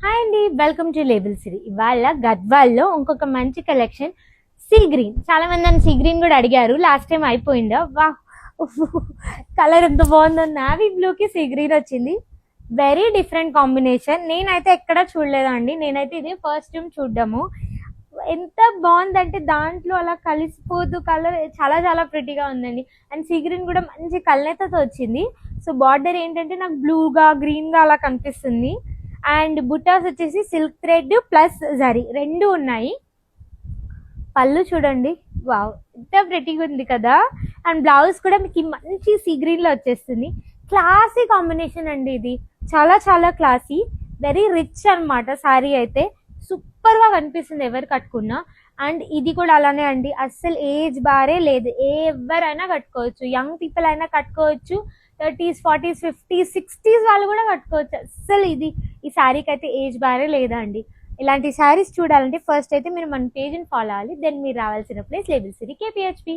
Hi అండి, welcome to label సిరీ. ఇవాళ గద్వాల్లో ఇంకొక మంచి కలెక్షన్ సీ గ్రీన్. చాలా మంది నన్ను సీ గ్రీన్ కూడా అడిగారు, లాస్ట్ టైం అయిపోయిందా. వా, కలర్ ఎంత బాగుందో. నావీ బ్లూకి సీ గ్రీన్ వచ్చింది. Very different combination. నేనైతే ఎక్కడ చూడలేదండి, నేనైతే ఇది ఫస్ట్ టైం చూడడము. ఎంత బాగుందంటే దాంట్లో అలా కలిసిపోతూ కలర్ చాలా చాలా ప్రిటీగా ఉందండి. అండ్ సీ గ్రీన్ కూడా మంచి కలనేతతో వచ్చింది. సో బార్డర్ ఏంటంటే నాకు బ్లూగా గ్రీన్గా అలా కనిపిస్తుంది. అండ్ బుటాస్ వచ్చేసి సిల్క్ థ్రెడ్ ప్లస్ జరీ రెండు ఉన్నాయి. పళ్ళు చూడండి, వావ్ ఎంత ప్రెటీగా ఉంది కదా. అండ్ బ్లౌజ్ కూడా మీకు మంచి సీ గ్రీన్లో వచ్చేస్తుంది. క్లాసీ కాంబినేషన్ అండి, ఇది చాలా చాలా క్లాసీ, వెరీ రిచ్ అనమాట. శారీ అయితే సూపర్గా కనిపిస్తుంది ఎవరు కట్టుకున్నా. అండ్ ఇది కూడా అలానే అండి, అస్సలు ఏజ్ బారే లేదు, ఎవరైనా కట్టుకోవచ్చు. యంగ్ పీపుల్ అయినా కట్టుకోవచ్చు, 30s 40s 50s 60s వాళ్ళు కూడా కట్టుకోవచ్చు. అస్సలు ఈ శారీకి అయితే ఏజ్ బారే లేదండి. ఇలాంటి శారీస్ చూడాలంటే ఫస్ట్ అయితే మీరు మన పేజ్ని ఫాలో అవ్వాలి. దెన్ మీరు రావాల్సిన ప్లేస్ లేబుల్ సిరీ KPHP.